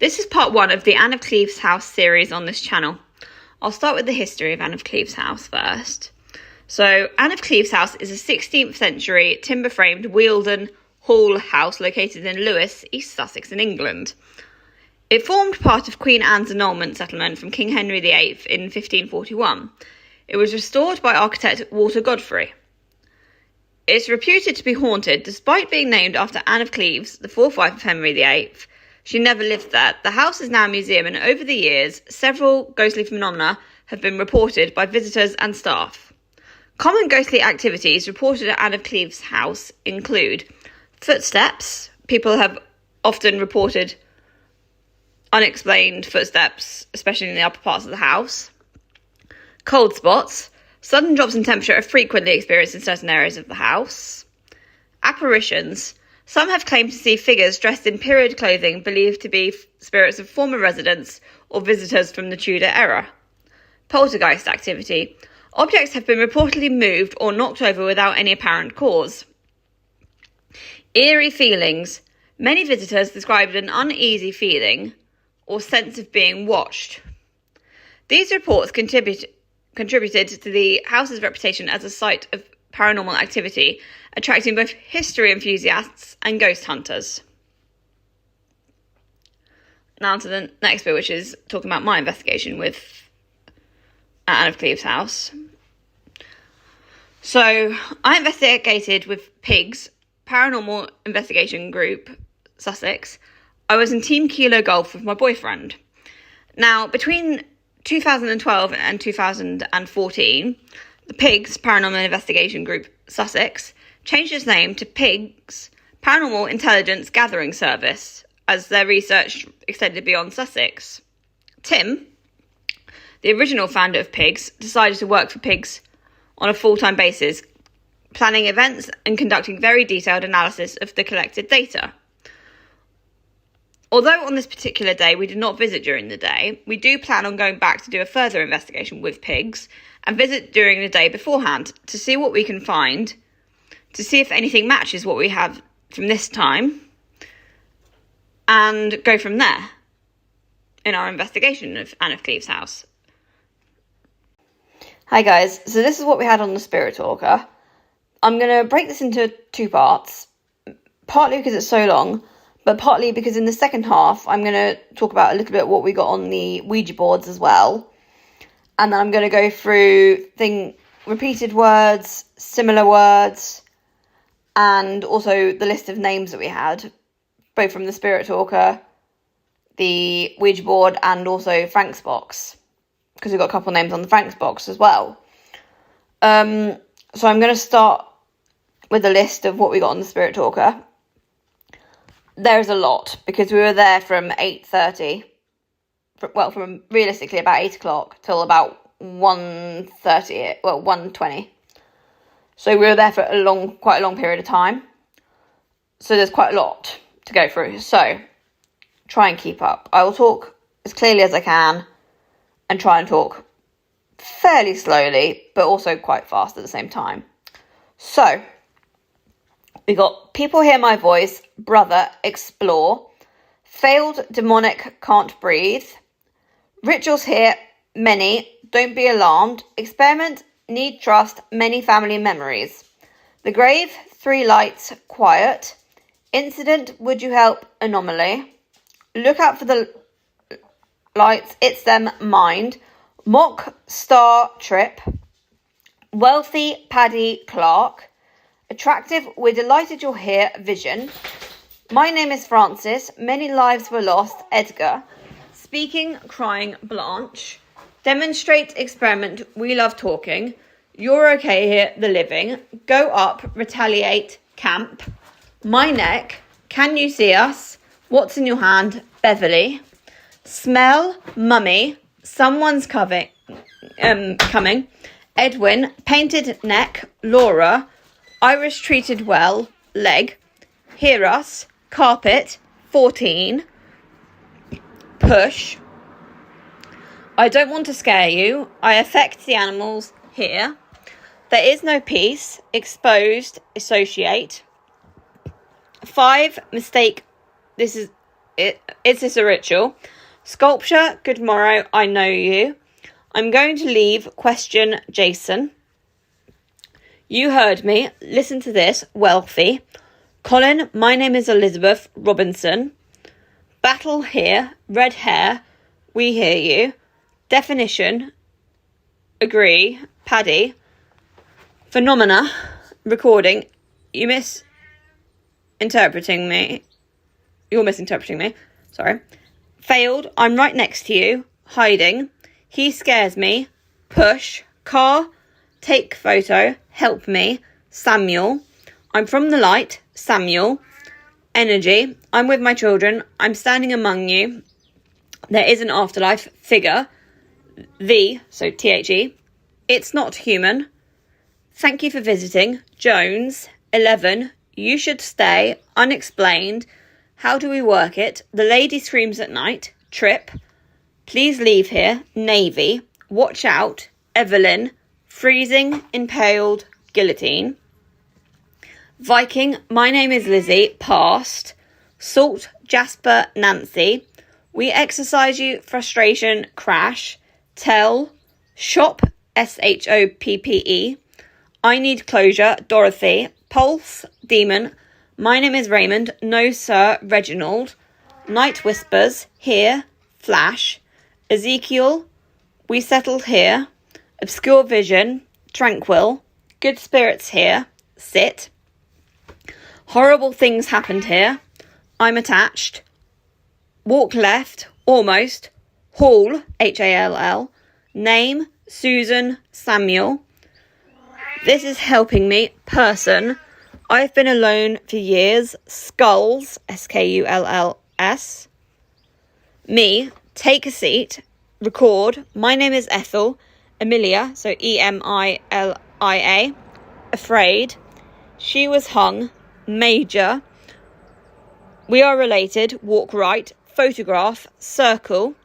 This is part 1 of the Anne of Cleves House series on this channel. I'll start with the history of Anne of Cleves House first. So, Anne of Cleves House is a 16th century timber-framed Wealden Hall house located in Lewes, East Sussex in England. It formed part of Queen Anne's annulment settlement from King Henry VIII in 1541. It was restored by architect Walter Godfrey. It's reputed to be haunted, despite being named after Anne of Cleves, the fourth wife of Henry VIII. She never lived there. The house is now a museum, and over the years, several ghostly phenomena have been reported by visitors and staff. Common ghostly activities reported at Anne of Cleves House include footsteps. People have often reported unexplained footsteps, especially in the upper parts of the house. Cold spots. Sudden drops in temperature are frequently experienced in certain areas of the house. Apparitions. Some have claimed to see figures dressed in period clothing believed to be spirits of former residents or visitors from the Tudor era. Poltergeist activity. Objects have been reportedly moved or knocked over without any apparent cause. Eerie feelings. Many visitors described an uneasy feeling or sense of being watched. These reports contributed to the house's reputation as a site of paranormal activity, attracting both history enthusiasts and ghost hunters. Now to the next bit, which is talking about my investigation with Anne of Cleves House. So, I investigated with Pigs, Paranormal Investigation Group, Sussex. I was in Team Kilo Golf with my boyfriend. Now, between 2012 and 2014, the Pigs, Paranormal Investigation Group, Sussex, changed its name to Pigs Paranormal Intelligence Gathering Service, as their research extended beyond Sussex. Tim, the original founder of Pigs, decided to work for Pigs on a full-time basis, planning events and conducting very detailed analysis of the collected data. Although on this particular day we did not visit during the day, we do plan on going back to do a further investigation with Pigs and visit during the day beforehand to see what we can find, to see if anything matches what we have from this time, and go from there in our investigation of Anne of Cleves House. Hi guys, so this is what we had on the Spirit Talker. I'm going to break this into 2 parts, partly because it's so long, but partly because in the second half I'm going to talk about a little bit what we got on the Ouija boards as well. And then I'm going to go through repeated words, similar words, and also the list of names that we had, both from the Spirit Talker, the Ouija board, and also Frank's box, because we've got a couple of names on the Frank's box as well. So I'm going to start with a list of what we got on the Spirit Talker. There's a lot, because we were there from 8:30, from realistically about 8 o'clock till about 1:20. So we were there for quite a long period of time. So there's quite a lot to go through. So try and keep up. I will talk as clearly as I can and try and talk fairly slowly, but also quite fast at the same time. So we got People Hear My Voice, Brother, Explore, Failed Demonic Can't Breathe, Rituals Here, Many, Don't Be Alarmed, Experiment, Need Trust, Many Family Memories, The Grave, 3 Lights, Quiet, Incident, Would You Help, Anomaly, Look Out for the Lights, It's Them, Mind, Mock Star Trip, Wealthy, Paddy Clark, Attractive, We're Delighted You're Here, Vision, My Name is Francis, Many Lives Were Lost, Edgar, Speaking, Crying, Blanche, Demonstrate, Experiment, We Love Talking, You're Okay Here, The Living, Go Up, Retaliate, Camp, My Neck, Can You See Us, What's in Your Hand, Beverly, Smell, Mummy, Someone's Coming, Edwin, Painted Neck, Laura, Iris Treated Well, Leg, Hear Us, Carpet, 14, Push, I Don't Want to Scare You, I Affect the Animals, Here, There Is No Peace, Exposed, Associate, 5, Mistake, this is Is this a ritual? Sculpture, good morrow, I know you. I'm going to leave, question Jason. You heard me, listen to this, wealthy. Colin, my name is Elizabeth Robinson. Battle here, red hair, we hear you. Definition, agree, Paddy. Phenomena, recording, you're misinterpreting me. Sorry. Failed, I'm right next to you, hiding. He scares me, push, car, take photo, help me, Samuel. I'm from the light, Samuel. Energy, I'm with my children, I'm standing among you. There is an afterlife, figure. So THE. It's not human. Thank you for visiting. Jones, 11. You should stay. Unexplained. How do we work it? The lady screams at night. Trip. Please leave here. Navy. Watch out. Evelyn. Freezing. Impaled. Guillotine. Viking. My name is Lizzie. Past. Salt. Jasper. Nancy. We exercise you. Frustration. Crash. Tell. Shop. SHOPPE. I need closure. Dorothy. Pulse. Demon. My name is Raymond. No, sir. Reginald. Night whispers. Here. Flash. Ezekiel. We settled here. Obscure vision. Tranquil. Good spirits here. Sit. Horrible things happened here. I'm attached. Walk left. Almost. Hall. HALL. Name. Susan. Samuel. This is helping me. Person. I've been alone for years. Skulls. SKULLS. Me. Take a seat. Record. My name is Ethel. Emilia. So EMILIA. Afraid. She was hung. Major. We are related. Walk right. Photograph. Circle.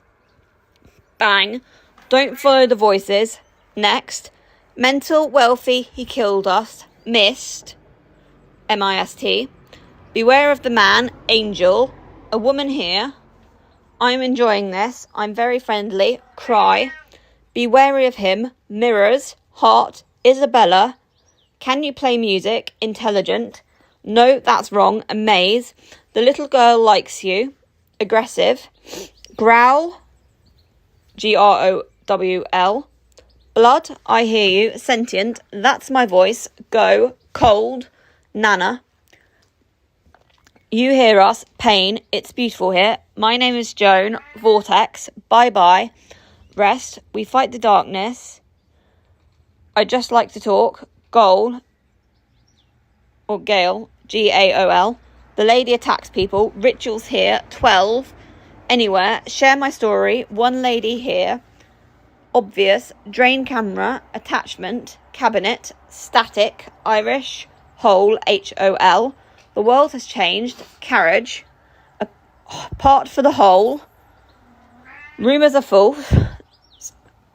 Bang. Don't follow the voices. Next. Mental, wealthy, he killed us. Missed. MIST. Beware of the man. Angel. A woman here. I'm enjoying this. I'm very friendly. Cry. Be wary of him. Mirrors. Heart. Isabella. Can you play music? Intelligent. No, that's wrong. Amaze. The little girl likes you. Aggressive. Growl. GROWL. Blood, I hear you. Sentient, that's my voice. Go. Cold. Nana. You hear us. Pain, it's beautiful here. My name is Joan. Vortex. Bye-bye. Rest, we fight the darkness. I just like to talk. Goal. Or Gale. GAOL. The lady attacks people. Rituals here. 12. Anywhere. Share my story. One lady here. Obvious. Drain camera. Attachment. Cabinet. Static. Irish. Hole. HOL. The world has changed. Carriage. A part for the whole. Rumours are false.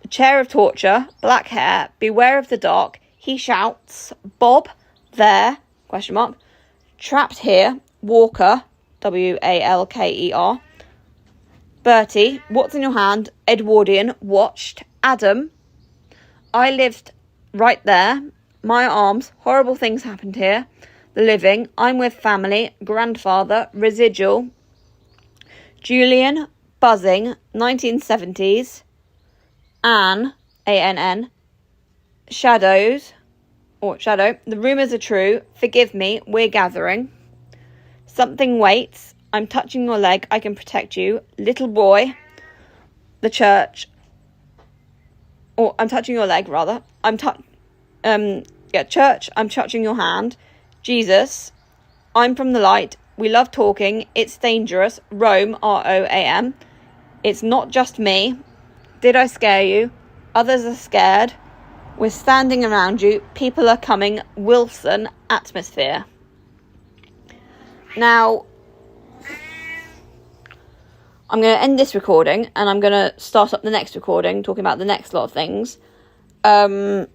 Chair of torture. Black hair. Beware of the dark. He shouts. Bob. There. Question mark. Trapped here. Walker. WALKER. Bertie, what's in your hand? Edwardian, watched. Adam, I lived right there. My arms, horrible things happened here. The living, I'm with family. Grandfather, residual. Julian, buzzing, 1970s. Anne, ANN. Shadows, or shadow. The rumours are true. Forgive me, we're gathering. Something waits. I'm touching your leg. I can protect you. Little boy. The church. Or I'm touching your leg, rather. Church. I'm touching your hand. Jesus. I'm from the light. We love talking. It's dangerous. Rome. ROAM. It's not just me. Did I scare you? Others are scared. We're standing around you. People are coming. Wilson. Atmosphere. Now, I'm going to end this recording and I'm going to start up the next recording talking about the next lot of things. So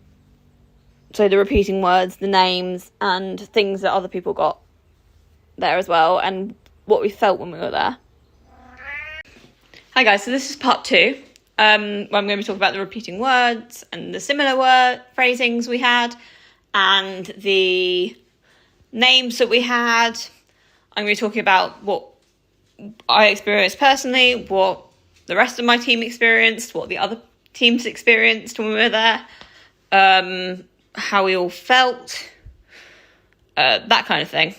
the repeating words, the names, and things that other people got there as well, and what we felt when we were there. Hi guys, so this is part 2. Where I'm going to be talking about the repeating words and the similar word phrasings we had and the names that we had. I'm going to be talking about what I experienced personally, what the rest of my team experienced, what the other teams experienced when we were there, how we all felt, that kind of thing.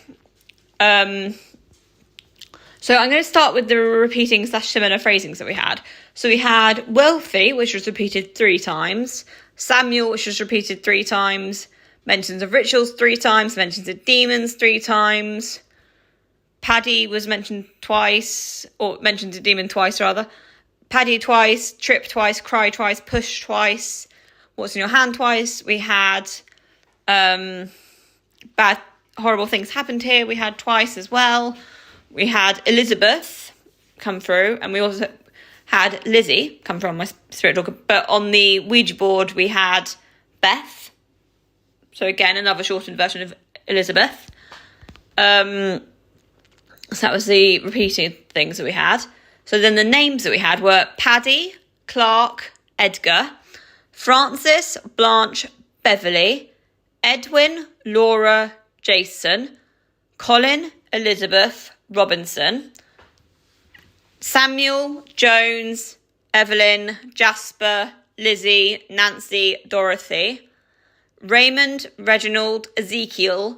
So I'm going to start with the repeating / similar phrasings that we had. So we had wealthy, which was repeated 3 times. Samuel, which was repeated 3 times. Mentions of rituals 3 times. Mentions of demons 3 times. Paddy was mentioned twice, or mentioned a demon twice rather. Paddy twice, trip twice, cry twice, push twice. What's in your hand twice. We had bad, horrible things happened here. We had twice as well. We had Elizabeth come through, and we also had Lizzie come from my spirit talker. But on the Ouija board, we had Beth. So again, another shortened version of Elizabeth. So that was the repeated things that we had. So then the names that we had were Paddy, Clark, Edgar, Francis, Blanche, Beverly, Edwin, Laura, Jason, Colin, Elizabeth, Robinson, Samuel, Jones, Evelyn, Jasper, Lizzie, Nancy, Dorothy, Raymond, Reginald, Ezekiel,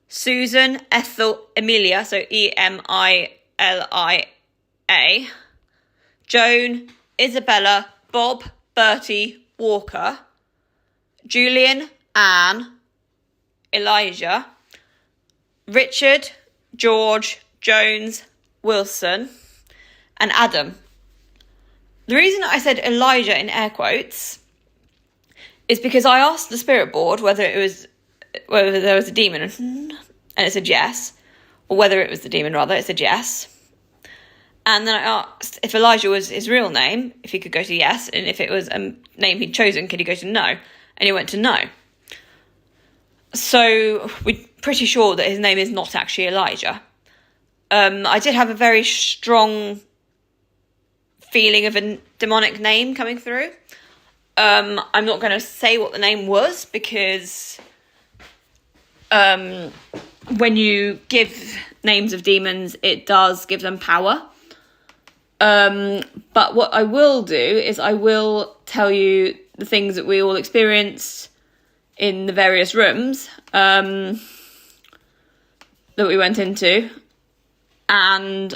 Susan, Ethel, Emilia, so Emilia, Joan, Isabella, Bob, Bertie, Walker, Julian, Anne, Elijah, Richard, George, Jones, Wilson, and Adam. The reason I said Elijah in air quotes is because I asked the spirit board whether there was a demon, and it said yes, or whether it was the demon rather, it said yes. And then I asked if Elijah was his real name, if he could go to yes, and if it was a name he'd chosen, could he go to no? And he went to no. So we're pretty sure that his name is not actually Elijah. I did have a very strong feeling of a demonic name coming through. I'm not going to say what the name was because when you give names of demons, it does give them power. But what I will do is I will tell you the things that we all experienced in the various rooms that we went into, and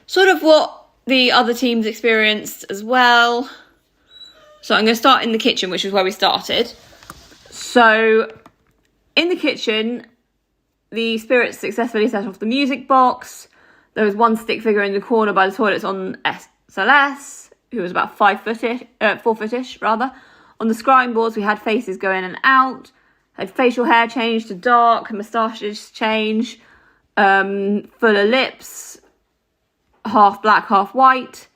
sort of what the other teams experienced as well. So I'm going to start in the kitchen, which is where we started. So in the kitchen, the spirits successfully set off the music box. There was one stick figure in the corner by the toilets on SLS, who was about 4 footish rather. On the scrying boards, we had faces go in and out, had facial hair change to dark, moustaches change, fuller lips, half black, half white,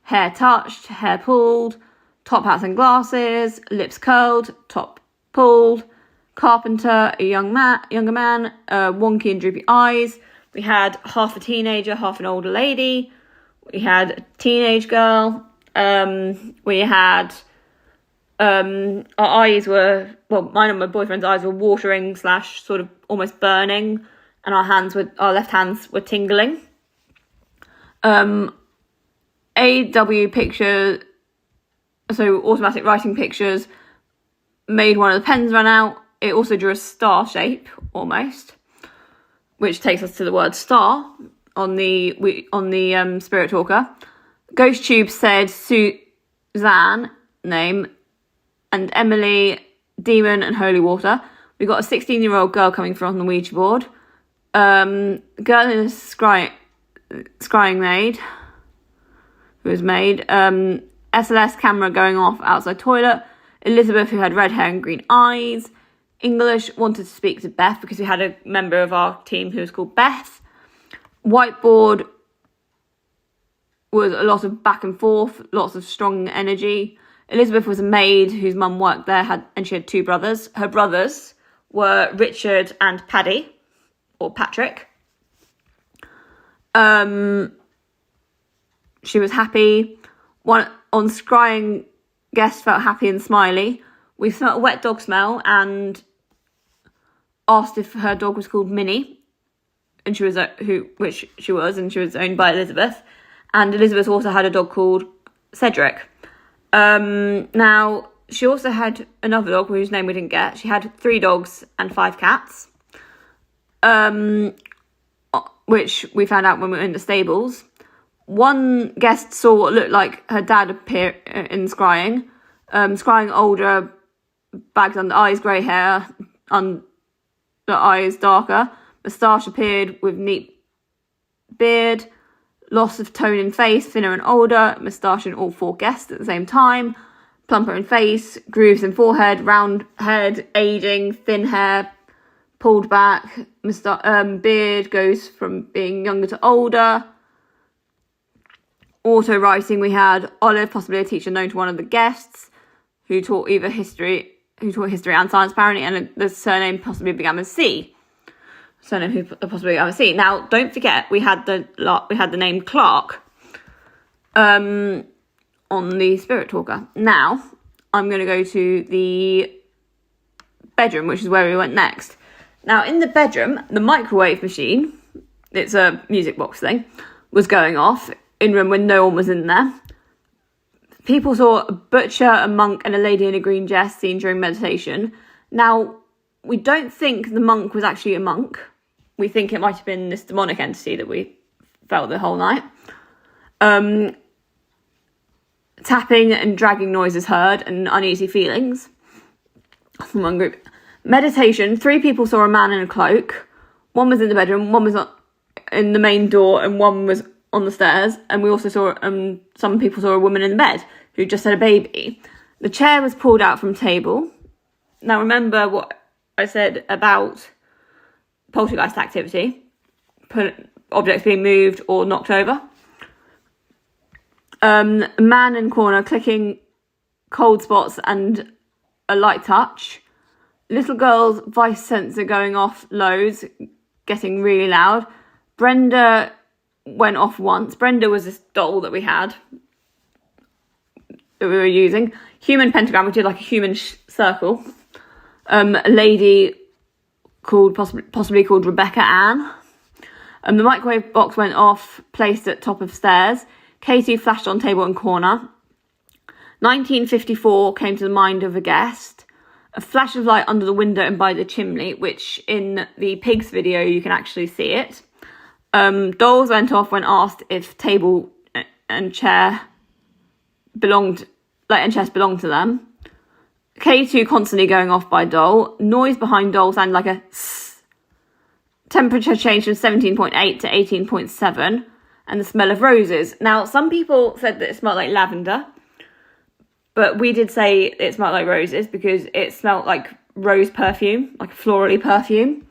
hair touched, hair pulled, top hats and glasses, lips curled, top pulled, carpenter, a younger man, wonky and droopy eyes. We had half a teenager, half an older lady. We had a teenage girl. We had our eyes were, mine and my boyfriend's eyes were watering / sort of almost burning, and our left hands were tingling. AW picture, so automatic writing pictures, made one of the pens run out. It also drew a star shape almost, which takes us to the word star on the spirit talker. Ghost Tube said Suzanne name, and Emily, demon and holy water. We got a 16-year-old girl coming from the Ouija board. Girl in a scrying maid, who was made. SLS camera going off outside toilet. Elizabeth, who had red hair and green eyes. English wanted to speak to Beth because we had a member of our team who was called Beth. Whiteboard was a lot of back and forth, lots of strong energy. Elizabeth was a maid whose mum worked there, and she had 2 brothers. Her brothers were Richard and Paddy, or Patrick. she was happy. One on scrying, guest felt happy and smiley. We smelled a wet dog smell and asked if her dog was called Minnie, and she was which she was, and she was owned by Elizabeth. And Elizabeth also had a dog called Cedric. Now, she also had another dog whose name we didn't get. She had 3 dogs and 5 cats, which we found out when we were in the stables. One guest saw what looked like her dad appear in scrying. Scrying older, bags under eyes, grey hair, under eyes darker. Moustache appeared with neat beard. Loss of tone in face, thinner and older. Moustache in all 4 guests at the same time. Plumper in face, grooves in forehead, round head, aging, thin hair, pulled back. Beard goes from being younger to older. Auto writing, we had Olive, possibly a teacher known to one of the guests, who taught history and science apparently, and the surname possibly began with C. Surname who possibly began with C. Now, don't forget, we had the name Clark on the Spirit Talker. Now, I'm going to go to the bedroom, which is where we went next. Now, in the bedroom, the microwave machine, it's a music box thing, was going off in a room when no one was in there. People saw a butcher, a monk, and a lady in a green dress seen during meditation. Now, we don't think the monk was actually a monk. We think it might have been this demonic entity that we felt the whole night. Tapping and dragging noises heard and uneasy feelings from one group. Meditation, 3 people saw a man in a cloak. One was in the bedroom, one was in the main door, and one was on the stairs. And we also saw, some people saw a woman in the bed who just had a baby. The chair was pulled out from table. Now remember what I said about poltergeist activity, objects being moved or knocked over. A man in corner clicking cold spots and a light touch. Little girl's voice sensor going off loads, getting really loud. Brenda went off once. Brenda was this doll that we had, that we were using. Human pentagram, we did like a human circle. A lady called possibly called Rebecca Ann. The microwave box went off, placed at top of stairs. Katie flashed on table and corner. 1954 came to the mind of a guest. A flash of light under the window and by the chimney, which in the pigs video you can actually see it. Dolls went off when asked if table and chair belonged to them. K2 constantly going off by doll. Noise behind doll sounded like a s. Temperature changed from 17.8 to 18.7. And the smell of roses. Now, some people said that it smelled like lavender. But we did say it smelled like roses because it smelled like rose perfume, like a florally perfume.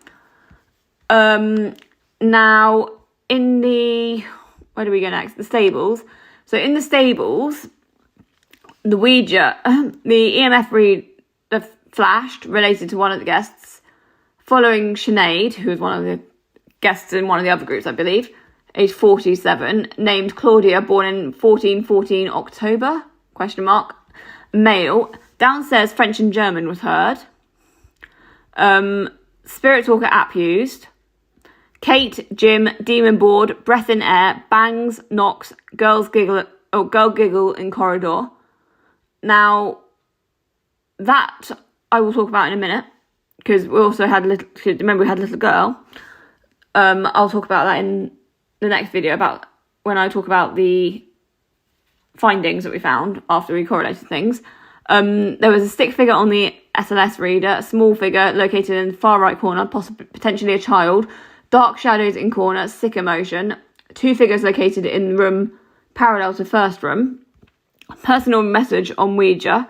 Now, in the... where do we go next? The stables. So in the stables, the Ouija, the EMF read flashed related to one of the guests, following Sinead, who was one of the guests in one of the other groups, I believe, age 47, named Claudia, born in 1414 October, ? Male. Downstairs, French and German was heard. Spirit Talker app used. Kate, Jim, demon board, breath in air, bangs, knocks, girl giggle in corridor. Now, that I will talk about in a minute, because we also had remember we had a little girl. I'll talk about that in the next video, about when I talk about the findings that we found after we correlated things. There was a stick figure on the SLS reader, a small figure located in the far right corner, potentially a child, dark shadows in corner, sick emotion, 2 figures located in the room parallel to first room, personal message on Ouija,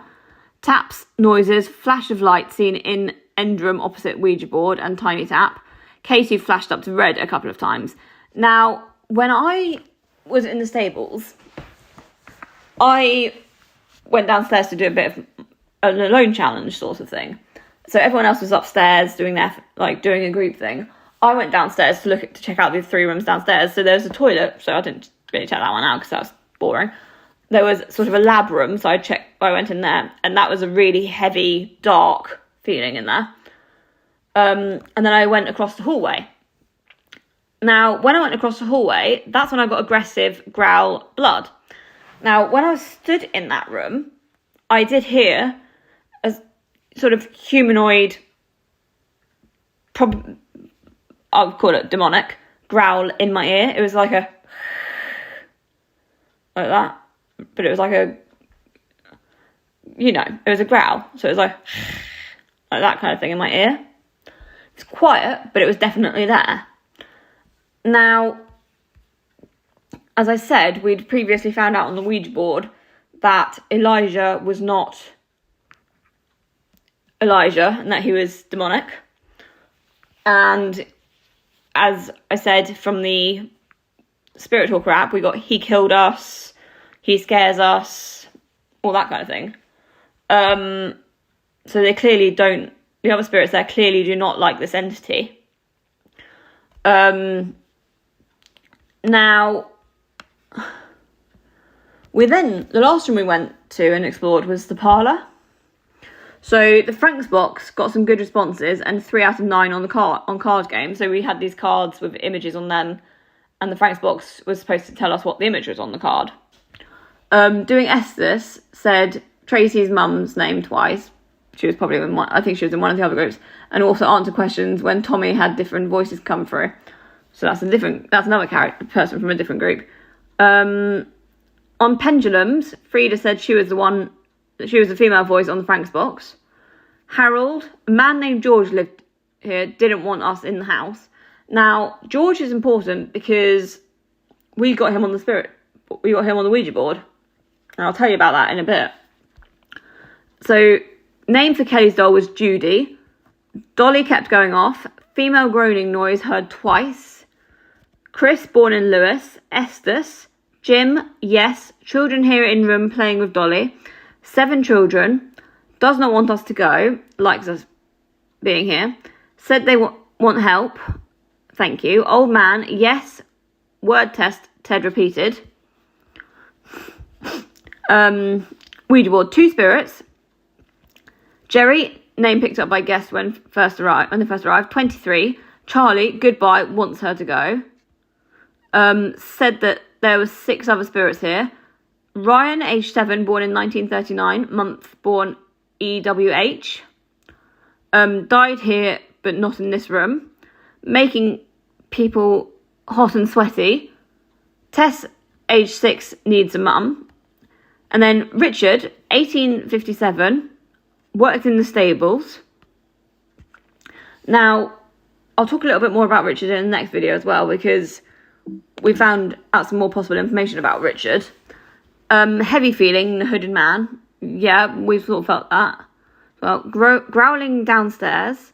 taps, noises, flash of light seen in end room opposite Ouija board and tiny tap. Katie flashed up to red a couple of times. Now, when I was in the stables, I went downstairs to do a bit of an alone challenge sort of thing. So everyone else was upstairs doing a group thing. I went downstairs to check out the 3 rooms downstairs. So there's a toilet. So I didn't really check that one out because that was boring. There was sort of a lab room, so I went in there, and that was a really heavy, dark feeling in there. And then I went across the hallway. Now, when I went across the hallway, that's when I got aggressive growl blood. Now, when I was stood in that room, I did hear a sort of humanoid, I would call it demonic, growl in my ear. It was like that, but it was like it was a growl. So it was like that kind of thing in my ear. It's quiet, but it was definitely there. Now, as I said, we'd previously found out on the Ouija board that Elijah was not Elijah and that he was demonic. And as I said, from the Spirit Talker app, we got he killed us, he scares us, all that kind of thing. So they clearly don't, the other spirits there clearly do not like this entity. Now, the last room we went to and explored was the parlour. So the Frank's box got some good responses and 3 out of 9 on card game. So we had these cards with images on them, and the Frank's box was supposed to tell us what the image was on the card. Doing Estes said Tracy's mum's name twice. She was probably I think she was in one of the other groups, and also answered questions when Tommy had different voices come through. So that's another person from a different group. On pendulums, Frida said she was the female voice on the Frank's box. Harold, a man named George lived here, didn't want us in the house. Now, George is important because we got him on the Ouija board. And I'll tell you about that in a bit. So, name for Kelly's doll was Judy. Dolly kept going off. Female groaning noise heard twice. Chris, born in Lewis. Estes. Jim, yes. Children here in room playing with Dolly. 7 children. Does not want us to go. Likes us being here. Said they want help. Thank you. Old man, yes. Word test, Ted repeated. Ouija board, 2 spirits. Jerry, name picked up by guest when they first arrived. 23. Charlie, goodbye, wants her to go. Said that there was 6 other spirits here. Ryan, age 7, born in 1939, month born EWH. Died here, but not in this room. Making people hot and sweaty. Tess, age 6, needs a mum. And then Richard, 1857, worked in the stables. Now, I'll talk a little bit more about Richard in the next video as well, because we found out some more possible information about Richard. Heavy feeling, the hooded man. Yeah, we've sort of felt that. Well, growling downstairs.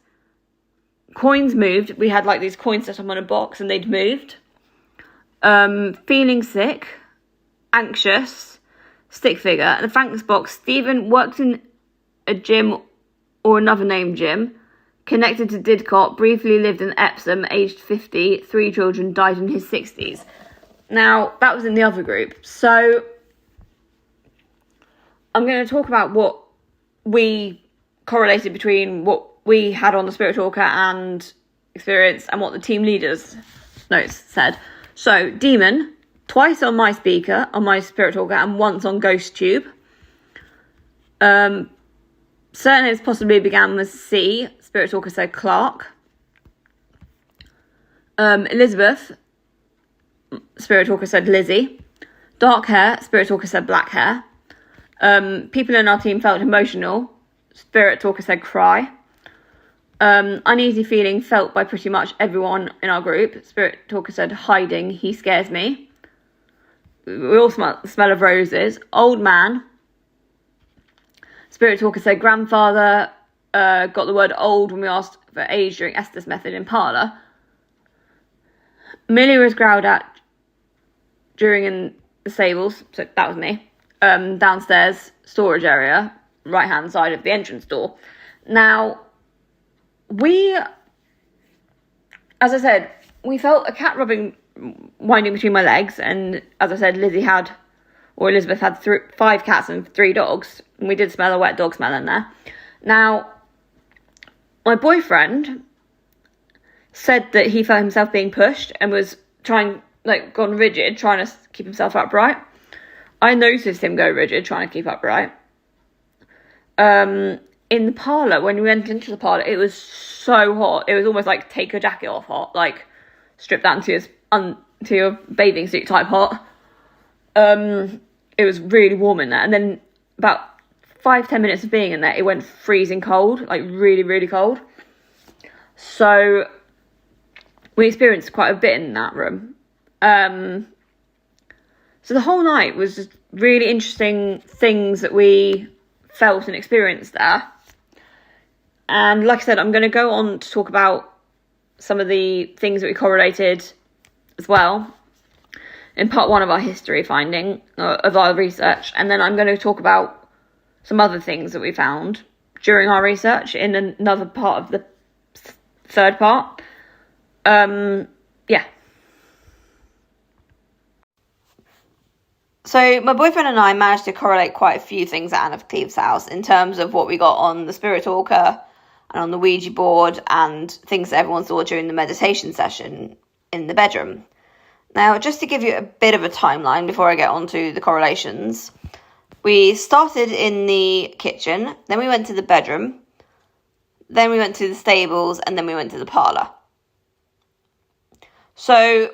Coins moved. We had like these coins set up on a box and they'd moved. Feeling sick. Anxious. Stick figure. The Frank's box. Stephen worked in a gym or another named Jim. Connected to Didcot. Briefly lived in Epsom. Aged 50. 3 children. Died in his 60s. Now, that was in the other group. So, I'm going to talk about what we correlated between what we had on the Spirit Talker and experience and what the team leaders' notes said. So, Demon, twice on my speaker, on my Spirit Talker, and once on Ghost Tube. Surnames possibly began with C. Spirit Talker said Clark. Elizabeth, Spirit Talker said Lizzie. Dark hair, Spirit Talker said black hair. People in our team felt emotional. Spirit Talker said cry. Uneasy feeling felt by pretty much everyone in our group. Spirit Talker said hiding, he scares me. We all smell of roses. Old man. Spirit Talker said grandfather. Got the word old when we asked for age during Estes method in parlour. Millie was growled at during in the stables, so that was me. Downstairs storage area, right hand side of the entrance door. Now, as I said, we felt a cat winding between my legs, and as I said, Lizzie had or Elizabeth had 5 cats and 3 dogs, and we did smell a wet dog smell in there. Now, my boyfriend said that he felt himself being pushed and was gone rigid, trying to keep himself upright. I noticed him go rigid, trying to keep upright. In the parlour, when we went into the parlour, it was so hot. It was almost like take your jacket off hot, like strip down to your bathing suit type hot. It was really warm in there. And then about 5-10 minutes of being in there, it went freezing cold, like really, really cold. So we experienced quite a bit in that room. So the whole night was just really interesting things that we felt and experienced there. And like I said, I'm going to go on to talk about some of the things that we correlated as well in part 1 of our history finding, of our research. And then I'm going to talk about some other things that we found during our research in another part of the third part. Yeah. So my boyfriend and I managed to correlate quite a few things at Anne of Cleves House in terms of what we got on the Spirit Talker and on the Ouija board and things that everyone saw during the meditation session in the bedroom. Now, just to give you a bit of a timeline before I get on to the correlations, we started in the kitchen, then we went to the bedroom, then we went to the stables, and then we went to the parlour. So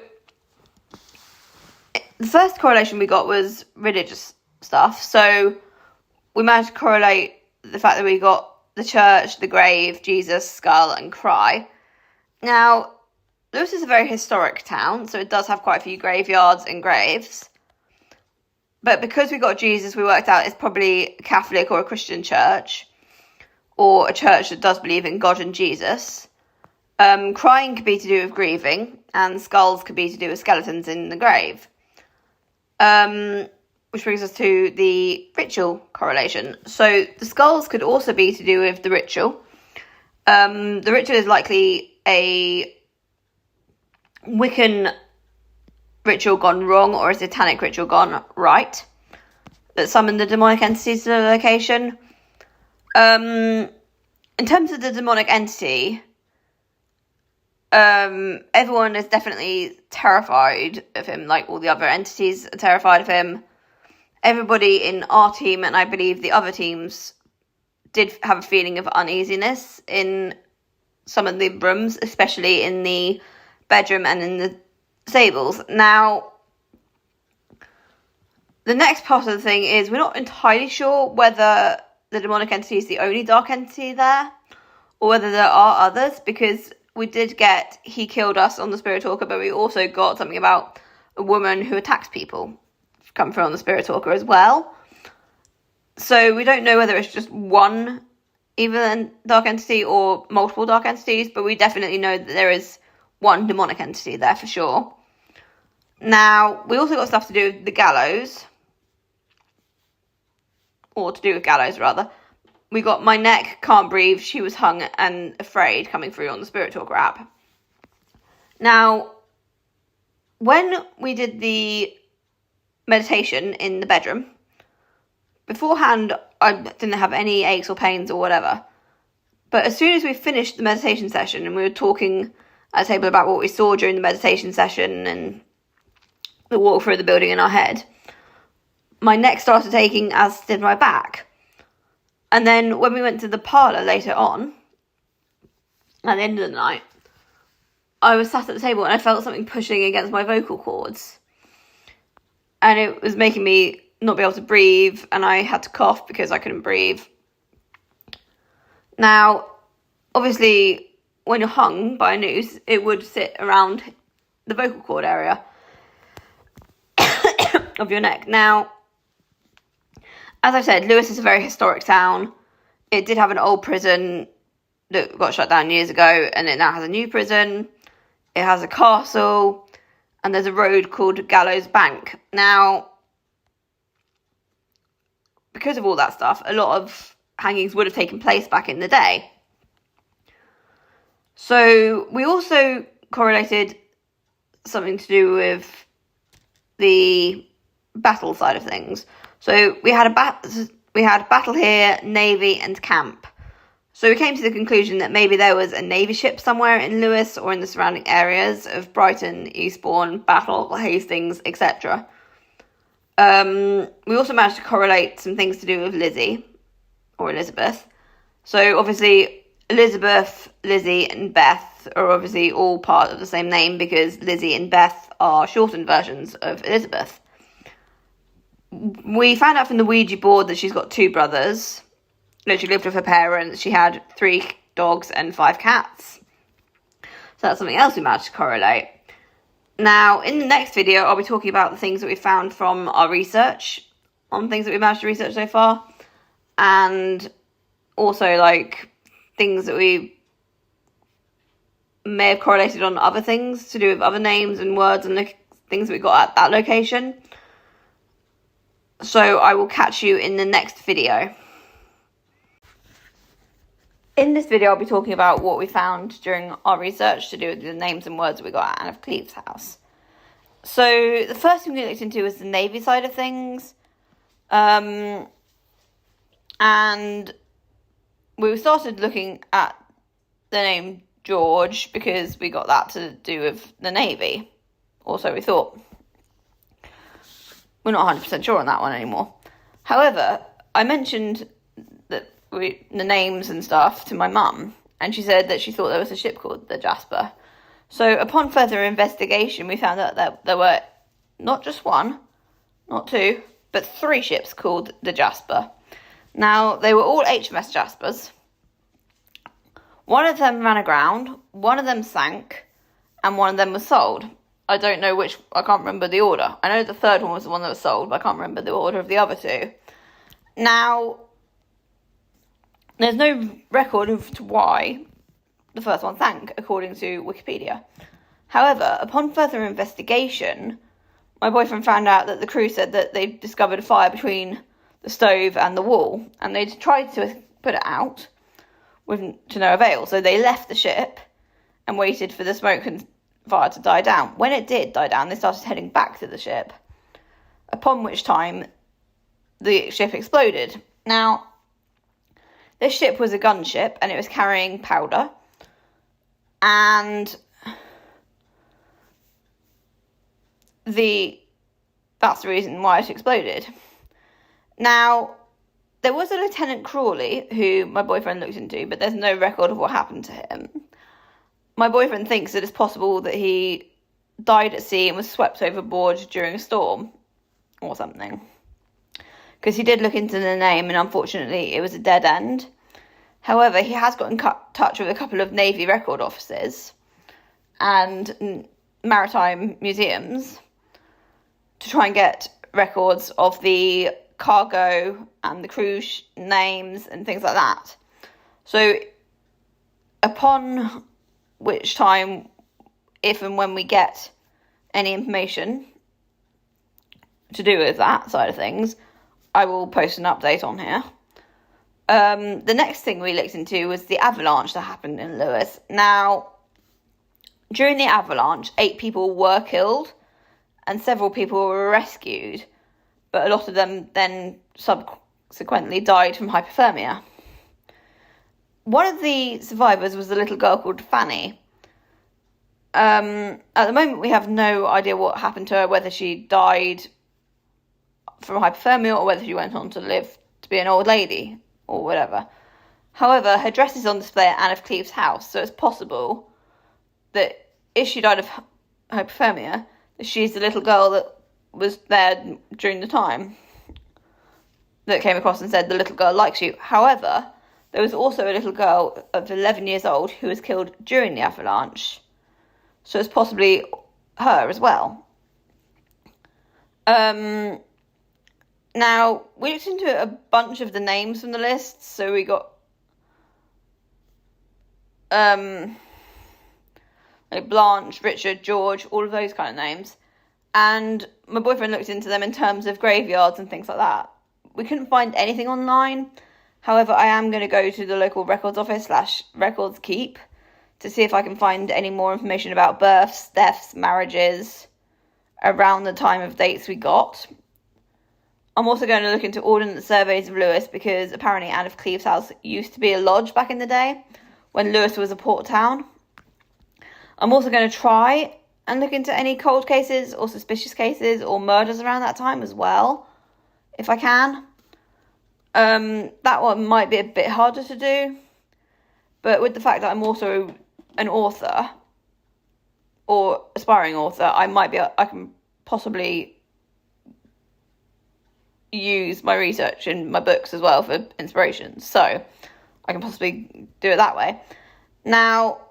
the first correlation we got was religious stuff. So we managed to correlate the fact that we got the church, the grave, Jesus, skull, and cry. Now, Lewes is a very historic town, so it does have quite a few graveyards and graves. But because we got Jesus, we worked out it's probably a Catholic or a Christian church, or a church that does believe in God and Jesus. Crying could be to do with grieving, and skulls could be to do with skeletons in the grave. Which brings us to the ritual correlation. So the skulls could also be to do with the ritual. The ritual is likely a Wiccan ritual gone wrong or a satanic ritual gone right that summoned the demonic entities to the location. In terms of the demonic entity, everyone is definitely terrified of him, like all the other entities are terrified of him. Everybody in our team, and I believe the other teams, did have a feeling of uneasiness in some of the rooms, especially in the bedroom and in the stables. Now, the next part of the thing is we're not entirely sure whether the demonic entity is the only dark entity there, or whether there are others, because we did get He Killed Us on the Spirit Talker, but we also got something about a woman who attacks people come through on the Spirit Talker as well. So we don't know whether it's just one evil dark entity or multiple dark entities, but we definitely know that there is one demonic entity there for sure. Now, we also got stuff to do with the gallows, or to do with gallows rather. We got My Neck Can't Breathe, She Was Hung and Afraid coming through on the Spirit Talker app. Now, when we did the meditation in the bedroom, beforehand I didn't have any aches or pains or whatever. But as soon as we finished the meditation session and we were talking at a table about what we saw during the meditation session and the walk through the building in our head, my neck started aching, as did my back. And then when we went to the parlour later on, at the end of the night, I was sat at the table and I felt something pushing against my vocal cords. And it was making me not be able to breathe, and I had to cough because I couldn't breathe. Now, obviously, when you're hung by a noose, it would sit around the vocal cord area of your neck. Now, as I said, Lewes is a very historic town. It did have an old prison that got shut down years ago, and it now has a new prison. It has a castle, and there's a road called Gallows Bank. Now, because of all that stuff, a lot of hangings would have taken place back in the day. So we also correlated something to do with the battle side of things. So we had battle here, navy, and camp. So we came to the conclusion that maybe there was a navy ship somewhere in Lewes or in the surrounding areas of Brighton, Eastbourne, Battle, Hastings, etc. We also managed to correlate some things to do with Lizzie, or Elizabeth. So obviously Elizabeth, Lizzie, and Beth are obviously all part of the same name because Lizzie and Beth are shortened versions of Elizabeth. We found out from the Ouija board that she's got 2 brothers. She lived with her parents. She had 3 dogs and 5 cats. So that's something else we managed to correlate. Now, in the next video, I'll be talking about the things that we found from our research on things that we managed to research so far. And also, like, things that we may have correlated on other things to do with other names and words and things that we got at that location. So I will catch you in the next video. In this video, I'll be talking about what we found during our research to do with the names and words that we got out of Cleves House. So the first thing we looked into was the navy side of things. And we started looking at the name George because we got that to do with the navy. Or so we thought. We're not 100% sure on that one anymore. However, I mentioned the names and stuff to my mum, and she said that she thought there was a ship called the Jasper. So upon further investigation, we found out that there were not just 1, not 2, but 3 ships called the Jasper. Now, they were all HMS Jaspers. One of them ran aground, one of them sank, and one of them was sold. I don't know which, I can't remember the order. I know the third one was the one that was sold, but I can't remember the order of the other 2. Now, there's no record of why the first one sank, according to Wikipedia. However, upon further investigation, my boyfriend found out that the crew said that they discovered a fire between the stove and the wall, and they tried to put it out to no avail. So they left the ship and waited for the smoke and fire to die down. When it did die down, they started heading back to the ship, upon which time the ship exploded. Now, this ship was a gunship, and it was carrying powder, and that's the reason why it exploded. Now, there was a Lieutenant Crawley, who my boyfriend looked into, but there's no record of what happened to him. My boyfriend thinks that it's possible that he died at sea and was swept overboard during a storm, or something. Because he did look into the name, and unfortunately it was a dead end. However, he has got in touch with a couple of Navy record offices and maritime museums to try and get records of the cargo and the crew names and things like that. So, upon which time, if and when we get any information to do with that side of things, I will post an update on here. The next thing we looked into was the avalanche that happened in Lewes. Now, during the avalanche, 8 people were killed and several people were rescued, but a lot of them then subsequently died from hypothermia. One of the survivors was a little girl called Fanny. At the moment, we have no idea what happened to her, whether she died from hypothermia or whether she went on to live to be an old lady or whatever. However, her dress is on display at Anne of Cleves House, so it's possible that if she died of hypothermia, that she's the little girl that was there during the time that came across and said, "The little girl likes you." However, there was also a little girl of 11 years old who was killed during the avalanche, so it's possibly her as well. Now, we looked into a bunch of the names from the list, so we got like Blanche, Richard, George, all of those kind of names. And my boyfriend looked into them in terms of graveyards and things like that. We couldn't find anything online. However, I am going to go to the local records office / records keep to see if I can find any more information about births, deaths, marriages around the time of dates we got. I'm also going to look into ordnance surveys of Lewes, because apparently Anne of Cleves House used to be a lodge back in the day when Lewes was a port town. I'm also going to try and look into any cold cases or suspicious cases or murders around that time as well, if I can. That one might be a bit harder to do, but with the fact that I'm also an author or aspiring author, I can possibly use my research in my books as well for inspiration, so I can possibly do it that way. Now,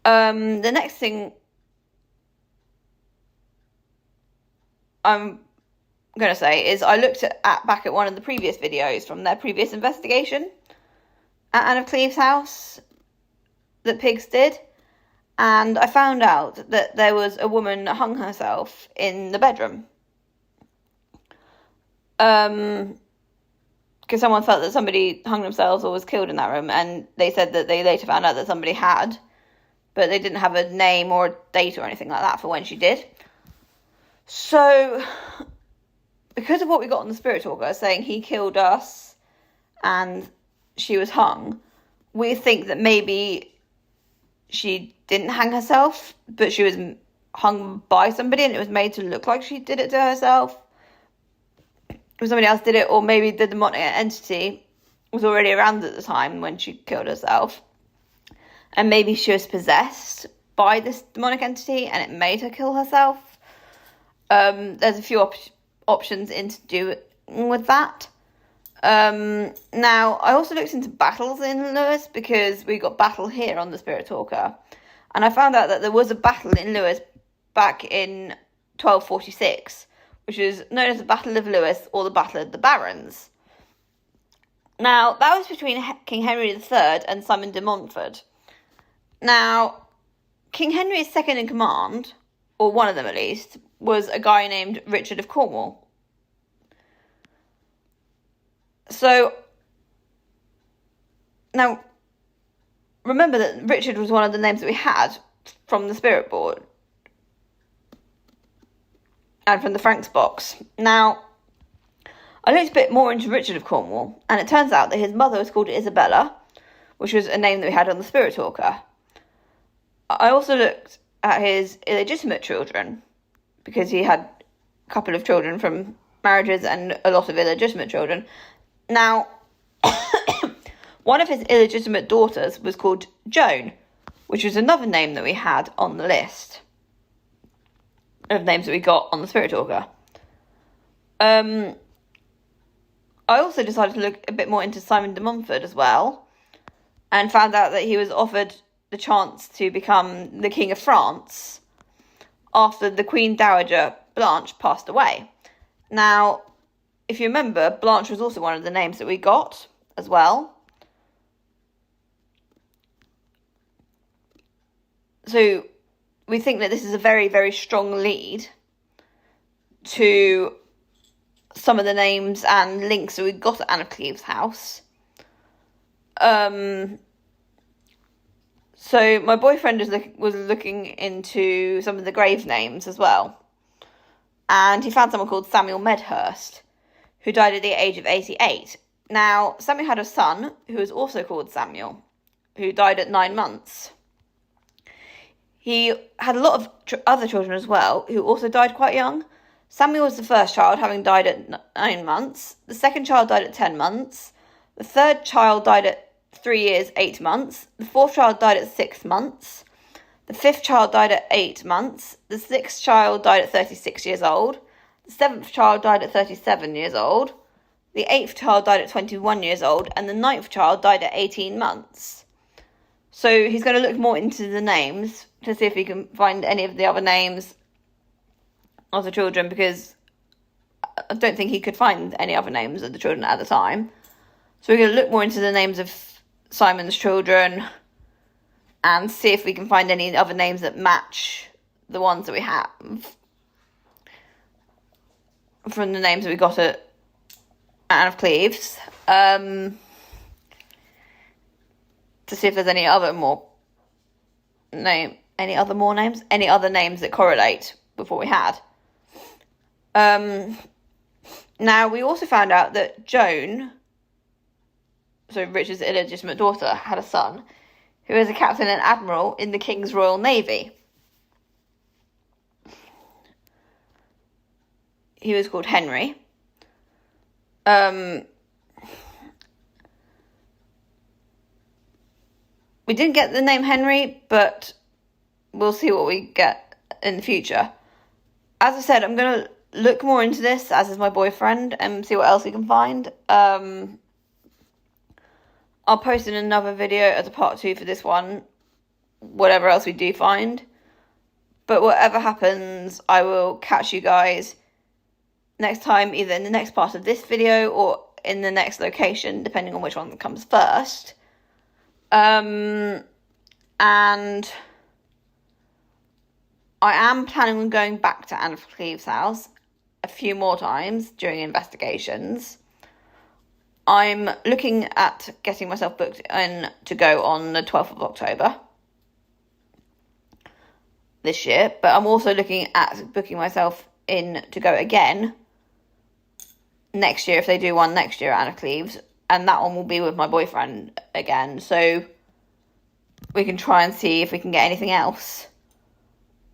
the next thing I'm going to say is I looked back at one of the previous videos from their previous investigation at Anne of Cleves House that Pigs did, and I found out that there was a woman that hung herself in the bedroom. Because someone felt that somebody hung themselves or was killed in that room, and they said that they later found out that somebody had, but they didn't have a name or a date or anything like that for when she did. So, because of what we got on the Spirit Talker saying he killed us and she was hung, we think that maybe she didn't hang herself, but she was hung by somebody and it was made to look like she did it to herself. Or somebody else did it, or maybe the demonic entity was already around at the time when she killed herself. And maybe she was possessed by this demonic entity and it made her kill herself. There's a few options to do with that. Now, I also looked into battles in Lewes, because we got battle here on the Spirit Talker. And I found out that there was a battle in Lewes back in 1246, which is known as the Battle of Lewes or the Battle of the Barons. Now, that was between King Henry III and Simon de Montfort. Now, King Henry's second in command, or one of them at least, was a guy named Richard of Cornwall. So, now, remember that Richard was one of the names that we had from the Spirit Board and from the Franks box. Now, I looked a bit more into Richard of Cornwall, and it turns out that his mother was called Isabella, which was a name that we had on the Spirit Talker. I also looked at his illegitimate children, because he had a couple of children from marriages and a lot of illegitimate children. Now, one of his illegitimate daughters was called Joan, which was another name that we had on the list of names that we got on the Spirit Talker. I also decided to look a bit more into Simon de Montfort as well, and found out that he was offered the chance to become the King of France after the Queen Dowager Blanche passed away. Now, if you remember, Blanche was also one of the names that we got as well. So we think that this is a very, very strong lead to some of the names and links that we got at Anne of Cleves House. So my boyfriend was looking into some of the grave names as well. And he found someone called Samuel Medhurst, who died at the age of 88. Now, Samuel had a son who was also called Samuel, who died at 9 months. He had a lot of other children as well, who also died quite young. Samuel was the first child, having died at 9 months. The second child died at 10 months. The third child died at 3 years, 8 months. The fourth child died at 6 months. The fifth child died at 8 months. The sixth child died at 36 years old. The seventh child died at 37 years old. The eighth child died at 21 years old. And the ninth child died at 18 months. So he's going to look more into the names to see if he can find any of the other names of the children, because I don't think he could find any other names of the children at the time. So we're going to look more into the names of Simon's children and see if we can find any other names that match the ones that we have from the names that we got at Anne of Cleves, to see if there's any other names that correlate with what we had. Now, we also found out that Joan, so Richard's illegitimate daughter, had a son who is a captain and admiral in the King's Royal Navy. He was called Henry. We didn't get the name Henry, but we'll see what we get in the future. As I said, I'm going to look more into this, as is my boyfriend, and see what else we can find. I'll post in another video as a part 2 for this one, whatever else we do find. But whatever happens, I will catch you guys next time, either in the next part of this video or in the next location, depending on which one comes first. And I am planning on going back to Anne of Cleves House a few more times during investigations. I'm looking at getting myself booked in to go on the 12th of October this year, but I'm also looking at booking myself in to go again next year, if they do one next year at Anne of Cleves, and that one will be with my boyfriend again, so we can try and see if we can get anything else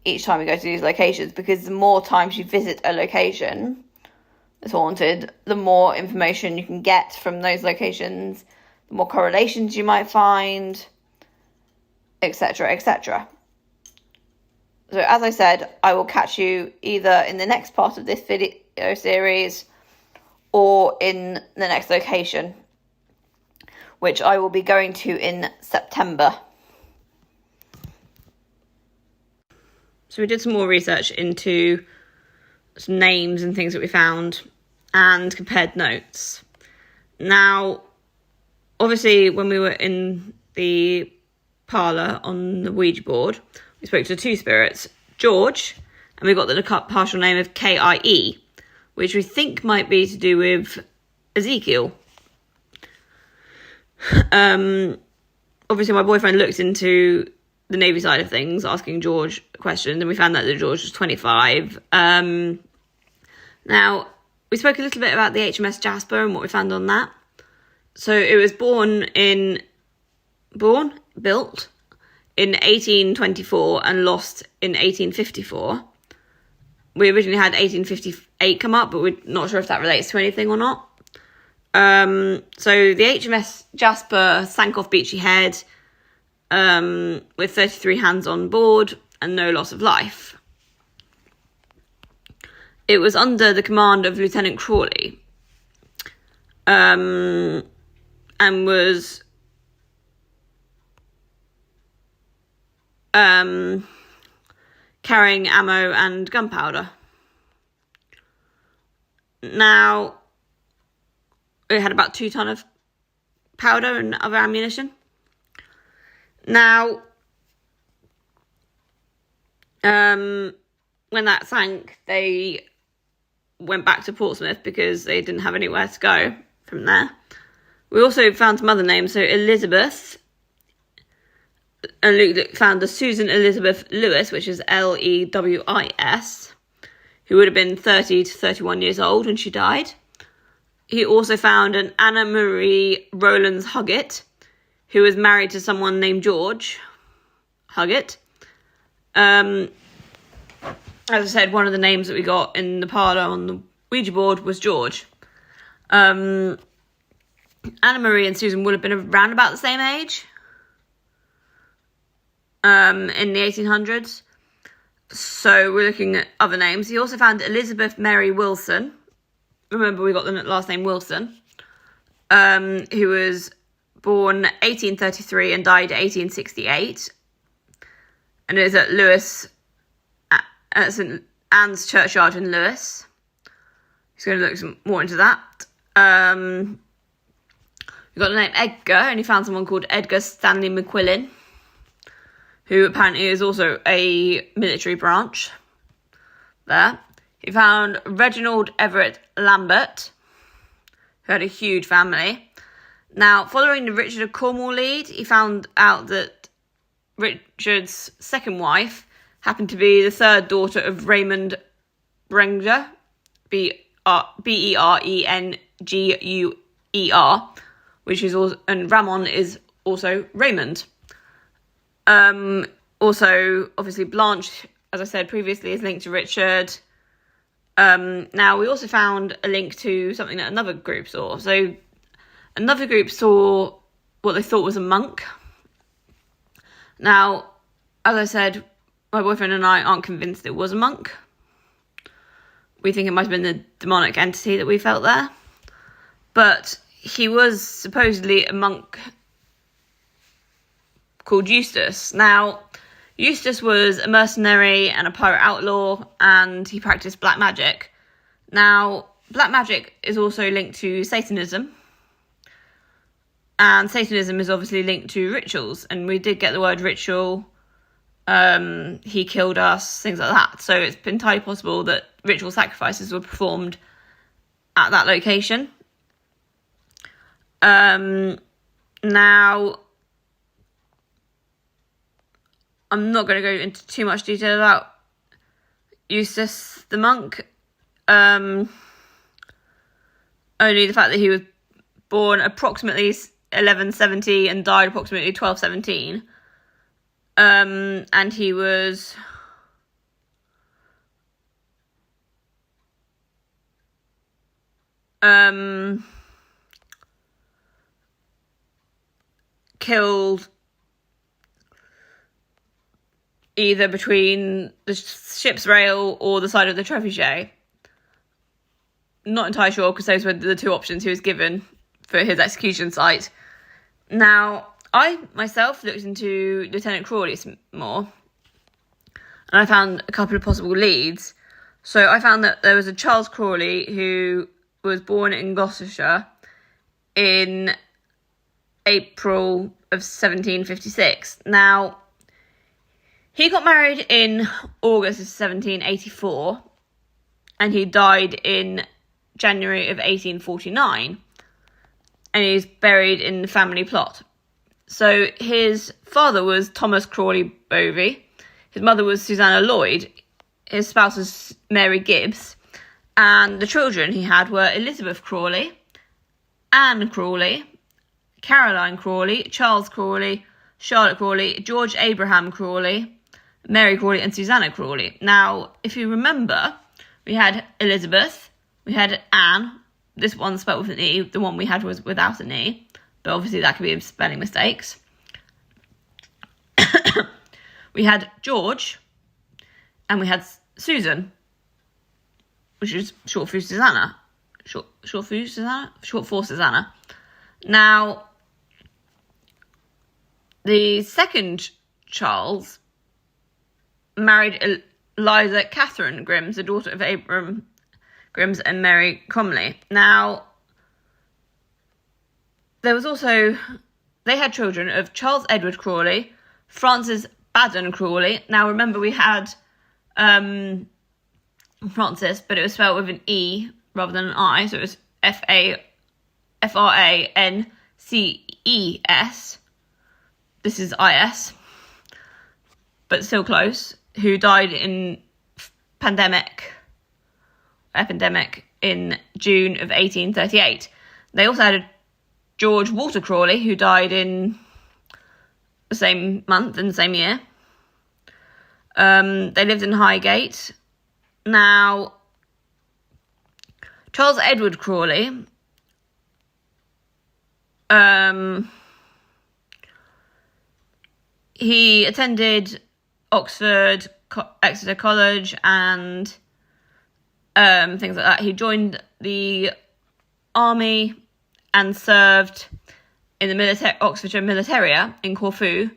each time we go to these locations, because the more times you visit a location that's haunted, the more information you can get from those locations, the more correlations you might find, etc., etc. So as I said, I will catch you either in the next part of this video series or in the next location, which I will be going to in September. So we did some more research into some names and things that we found and compared notes. Now, obviously, when we were in the parlour on the Ouija board, we spoke to 2 spirits, George, and we got the partial name of Kie, which we think might be to do with Ezekiel. Obviously, my boyfriend looked into the Navy side of things, asking George questions, and we found out that George was 25. Now, we spoke a little bit about the HMS Jasper and what we found on that. So it was built in 1824 and lost in 1854. We originally had 1858 come up, but we're not sure if that relates to anything or not. So the HMS Jasper sank off Beachy Head with 33 hands on board and no loss of life. It was under the command of Lieutenant Crawley, and was carrying ammo and gunpowder. Now, it had about 2 ton of powder and other ammunition. Now, when that sank, they went back to Portsmouth because they didn't have anywhere to go from there. We also found some other names. So Elizabeth, and Luke found the Susan Elizabeth Lewis, which is Lewis, who would have been 30 to 31 years old when she died. He also found an Anna Marie Rowlands Huggett, who was married to someone named George Huggett. As I said, one of the names that we got in the parlour on the Ouija board was George. Anna Marie and Susan would have been around about the same age in the 1800s. So we're looking at other names. He also found Elizabeth Mary Wilson. Remember, we got the last name Wilson. Who was born 1833 and died 1868. And it was at St Anne's Churchyard in Lewes. He's going to look some more into that. We got the name Edgar, and he found someone called Edgar Stanley McQuillan, who apparently is also a military branch there. He found Reginald Everett Lambert, who had a huge family. Now, following the Richard of Cornwall lead, he found out that Richard's second wife happened to be the 3rd daughter of Raymond Brenger, Berenguer, which is also, and Ramon is also Raymond. Also, obviously, Blanche, as I said previously, is linked to Richard. Now, we also found a link to something that another group saw. So, another group saw what they thought was a monk. Now, as I said, my boyfriend and I aren't convinced it was a monk. We think it might have been the demonic entity that we felt there. But he was supposedly a monk called Eustace. Now, Eustace was a mercenary and a pirate outlaw, and he practiced black magic. Now, black magic is also linked to Satanism, and Satanism is obviously linked to rituals, and we did get the word ritual, he killed us, things like that. So it's entirely possible that ritual sacrifices were performed at that location. Now, I'm not going to go into too much detail about Eustace the monk. Only the fact that he was born approximately 1170 and died approximately 1217. And he was killed either between the ship's rail or the side of the trebuchet. Not entirely sure, because those were the two options he was given for his execution site. Now, I myself looked into Lieutenant Crawley more, and I found a couple of possible leads. So I found that there was a Charles Crawley who was born in Gloucestershire in April of 1756. Now, he got married in August of 1784, and he died in January of 1849, and he's buried in the family plot. So his father was Thomas Crawley Bovey, his mother was Susanna Lloyd, his spouse was Mary Gibbs, and the children he had were Elizabeth Crawley, Anne Crawley, Caroline Crawley, Charles Crawley, Charlotte Crawley, George Abraham Crawley, Mary Crawley, and Susanna Crawley. Now, if you remember, we had Elizabeth, we had Anne, this one spelled with an E, the one we had was without an E, but obviously that could be spelling mistakes. We had George, and we had Susan, which is short for Susanna. Short for Susanna. Now, the second Charles married Eliza Catherine Grimms, the daughter of Abram Grimms and Mary Cromley. Now, there was also, they had children of Charles Edward Crawley, Francis Baden Crawley. Now, remember, we had Francis, but it was spelled with an E rather than an I, so it was Frances. This is IS, but still close, who died in epidemic in June of 1838. They also had a George Walter Crawley, who died in the same month in the same year. They lived in Highgate. Now, Charles Edward Crawley he attended Oxford, Exeter College, and things like that. He joined the army and served in the Oxfordshire Militaria in Corfu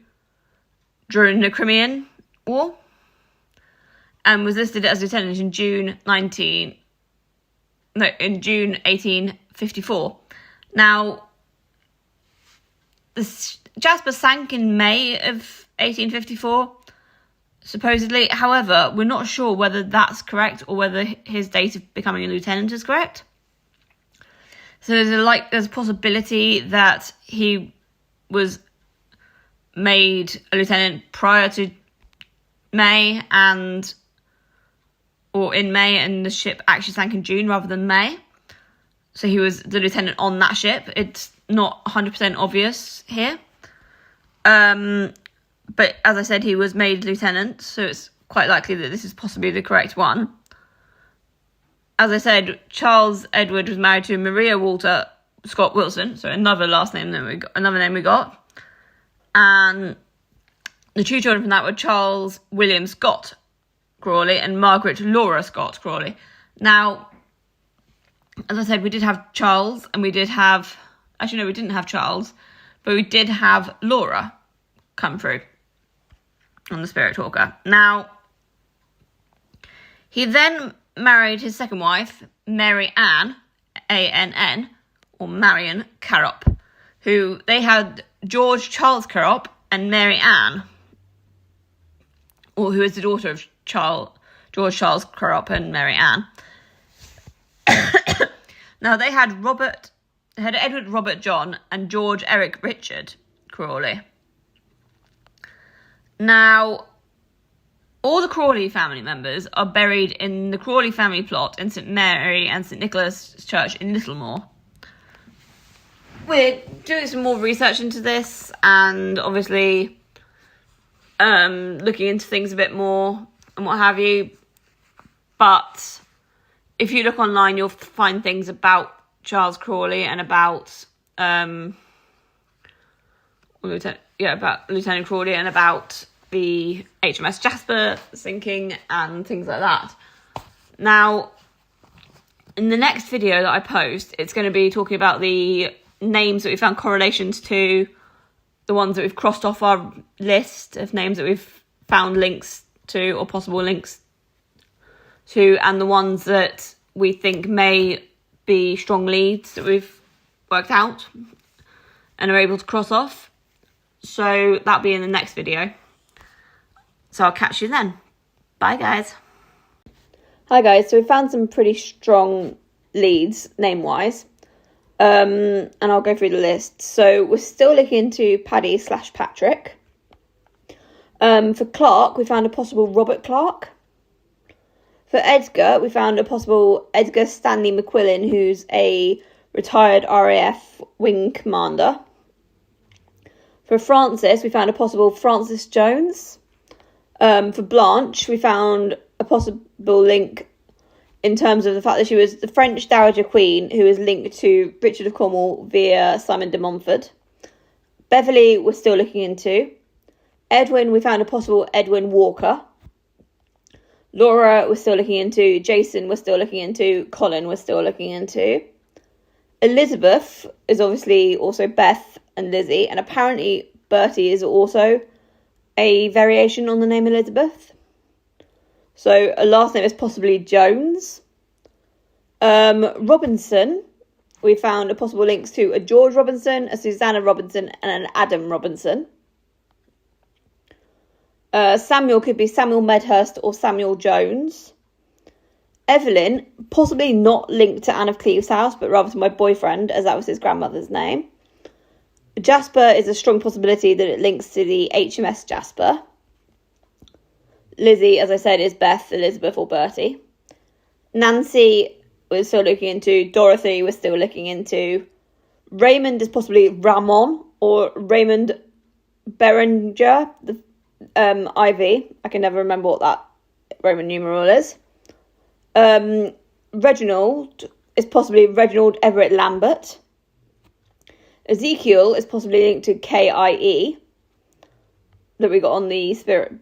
during the Crimean War, and was listed as lieutenant in June 1854. Now, the Jasper sank in May of 1854, supposedly. However, we're not sure whether that's correct or whether his date of becoming a lieutenant is correct. So there's a possibility that he was made a lieutenant prior to May, and in May, and the ship actually sank in June rather than May. So he was the lieutenant on that ship. It's not 100% obvious here. But as I said, he was made lieutenant, so it's quite likely that this is possibly the correct one. As I said, Charles Edward was married to Maria Walter Scott Wilson, so another name we got. And the two children from that were Charles William Scott Crawley and Margaret Laura Scott Crawley. Now, as I said, we did have Charles, and we did have... Actually, no, we didn't have Charles, but we did have Laura come through on the Spirit Talker. Now, he then married his second wife, Mary Ann, A-N-N, or Marion Carrop, who they had George Charles Carrop and Mary Ann, or who is the daughter of George Charles Carrop and Mary Ann. Now, they had Edward Robert John and George Eric Richard Crawley. Now, all the Crawley family members are buried in the Crawley family plot in St Mary and St Nicholas Church in Littlemore. We're doing some more research into this, and obviously looking into things a bit more and what have you. But if you look online, you'll find things about Charles Crawley and about Lieutenant Crawley and about the HMS Jasper sinking and things like that. Now, in the next video that I post, it's going to be talking about the names that we found correlations to, the ones that we've crossed off our list of names that we've found links to or possible links to, and the ones that we think may be strong leads that we've worked out and are able to cross off. So that'll be in the next video. So I'll catch you then. Bye, guys. Hi, guys. So we found some pretty strong leads, name-wise. And I'll go through the list. So we're still looking into Paddy/Patrick. For Clark, we found a possible Robert Clark. For Edgar, we found a possible Edgar Stanley McQuillan, who's a retired RAF wing commander. For Francis, we found a possible Francis Jones. For Blanche, we found a possible link in terms of the fact that she was the French Dowager Queen who is linked to Richard of Cornwall via Simon de Montfort. Beverly, we're still looking into. Edwin, we found a possible Edwin Walker. Laura, we're still looking into. Jason, we're still looking into. Colin, we're still looking into. Elizabeth is obviously also Beth and Lizzie, and apparently Bertie is also a variation on the name Elizabeth. So a last name is possibly Jones. Robinson, we found a possible links to a George Robinson, a Susanna Robinson, and an Adam Robinson. Samuel could be Samuel Medhurst or Samuel Jones. Evelyn, possibly not linked to Anne of Cleves House, but rather to my boyfriend, as that was his grandmother's name. Jasper is a strong possibility that it links to the HMS Jasper. Lizzie, as I said, is Beth, Elizabeth, or Bertie. Nancy, we're still looking into. Dorothy, we're still looking into. Raymond is possibly Ramon or Raymond Berenger, the IV. I can never remember what that Roman numeral is. Reginald is possibly Reginald Everett Lambert. Ezekiel is possibly linked to KIE that we got on the spirit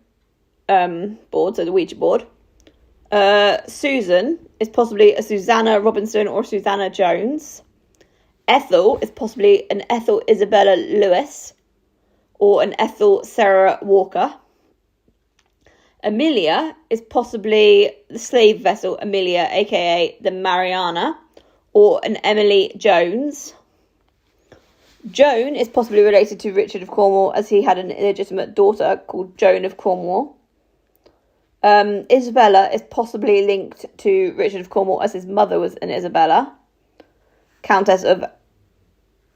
board, so the Ouija board. Susan is possibly a Susanna Robinson or Susanna Jones. Ethel is possibly an Ethel Isabella Lewis or an Ethel Sarah Walker. Amelia is possibly the slave vessel Amelia, aka the Mariana, or an Emily Jones. Joan is possibly related to Richard of Cornwall, as he had an illegitimate daughter called Joan of Cornwall. Isabella is possibly linked to Richard of Cornwall, as his mother was an Isabella, Countess of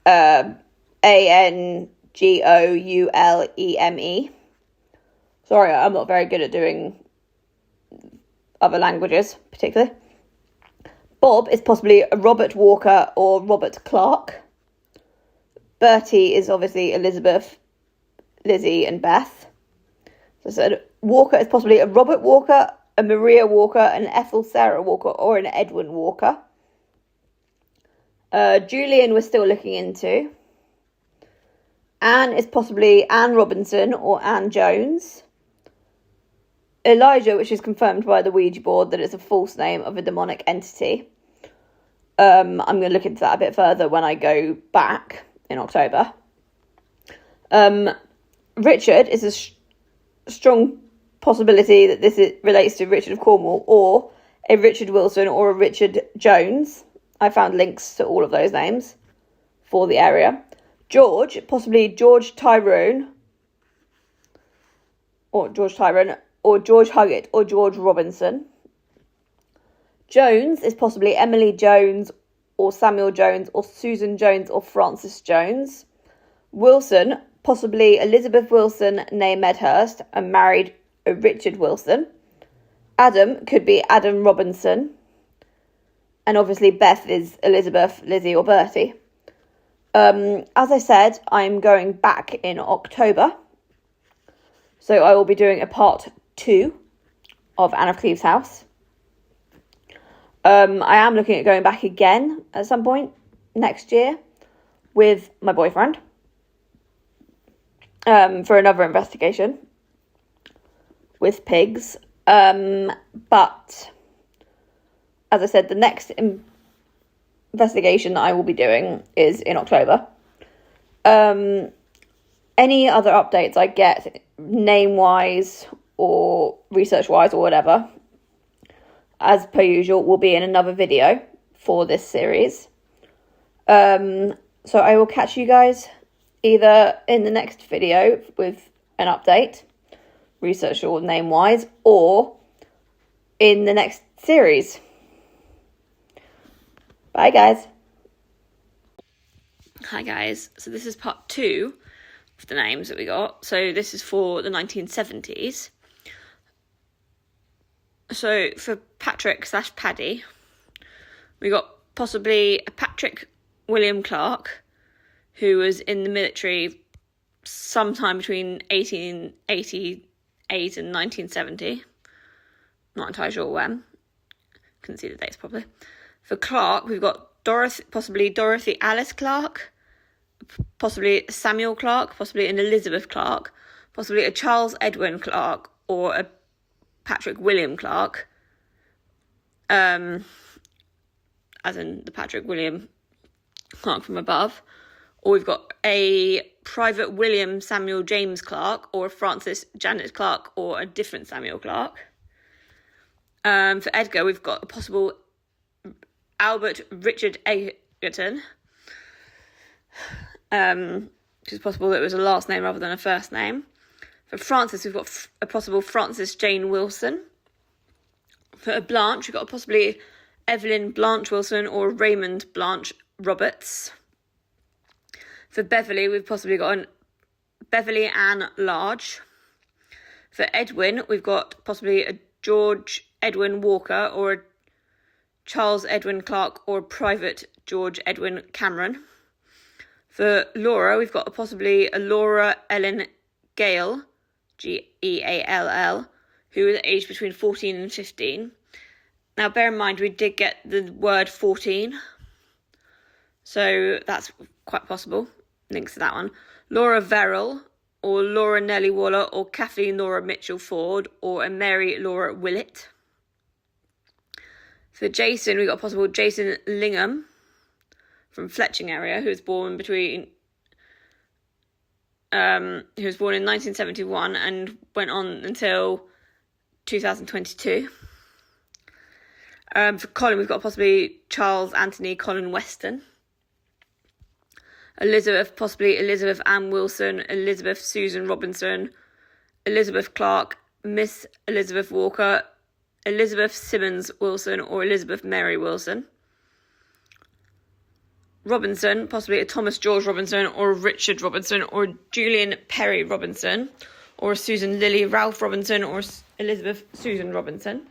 Angouleme. Sorry, I'm not very good at doing other languages, particularly. Bob is possibly a Robert Walker or Robert Clark. Bertie is obviously Elizabeth, Lizzie and Beth. So I said Walker is possibly a Robert Walker, a Maria Walker, an Ethel Sarah Walker, or an Edwin Walker. Julian we're still looking into. Anne is possibly Anne Robinson or Anne Jones. Elijah, which is confirmed by the Ouija board that it's a false name of a demonic entity. I'm going to look into that a bit further when I go back in October. Richard is a strong possibility that this relates to Richard of Cornwall, or a Richard Wilson or a Richard Jones. I found links to all of those names for the area. George, possibly George Tyrone, or George Huggett, or George Robinson. Jones is possibly Emily Jones, or Samuel Jones, or Susan Jones, or Francis Jones. Wilson, possibly Elizabeth Wilson, née Medhurst, and married a Richard Wilson. Adam could be Adam Robinson. And obviously Beth is Elizabeth, Lizzie, or Bertie. As I said, I'm going back in October. So I will be doing a part 2 of Anne of Cleves House. I am looking at going back again at some point next year with my boyfriend for another investigation with pigs. But as I said, the next investigation that I will be doing is in October. Any other updates I get, name-wise or research-wise or whatever, as per usual, will be in another video for this series. So I will catch you guys either in the next video with an update, research or name-wise, or in the next series. Bye, guys. Hi, guys. So this is part 2 of the names that we got. So this is for the 1970s. So for Patrick / Paddy, we got possibly a Patrick William Clark, who was in the military sometime between 1888 and 1970. Not entirely sure when. Couldn't see the dates properly. For Clark, we've got possibly Dorothy Alice Clark, possibly Samuel Clark, possibly an Elizabeth Clark, possibly a Charles Edwin Clark, or a Patrick William Clark, as in the Patrick William Clark from above. Or we've got a Private William Samuel James Clark, or a Francis Janet Clark, or a different Samuel Clark. For Edgar, we've got a possible Albert Richard Egerton, which is possible that it was a last name rather than a first name. For Francis, we've got a possible Francis Jane Wilson. For Blanche, we've got a possibly Evelyn Blanche Wilson or Raymond Blanche Roberts. For Beverly, we've possibly got an Beverly Ann Large. For Edwin, we've got possibly a George Edwin Walker or a Charles Edwin Clark or a Private George Edwin Cameron. For Laura, we've got possibly a Laura Ellen Gale, Geall, who was aged between 14 and 15. Now, bear in mind, we did get the word 14, so that's quite possible. Links to that one. Laura Verrill, or Laura Nellie Waller, or Kathleen Laura Mitchell Ford, or a Mary Laura Willett. For Jason, we got a possible Jason Lingham from Fletching area, who was born in 1971 and went on until 2022. For Colin, we've got possibly Charles Anthony Colin Weston. Elizabeth, possibly Elizabeth Ann Wilson, Elizabeth Susan Robinson, Elizabeth Clark, Miss Elizabeth Walker, Elizabeth Simmons Wilson, or Elizabeth Mary Wilson. Robinson, possibly a Thomas George Robinson, or a Richard Robinson, or a Julian Perry Robinson, or a Susan Lily Ralph Robinson, or Elizabeth Susan Robinson.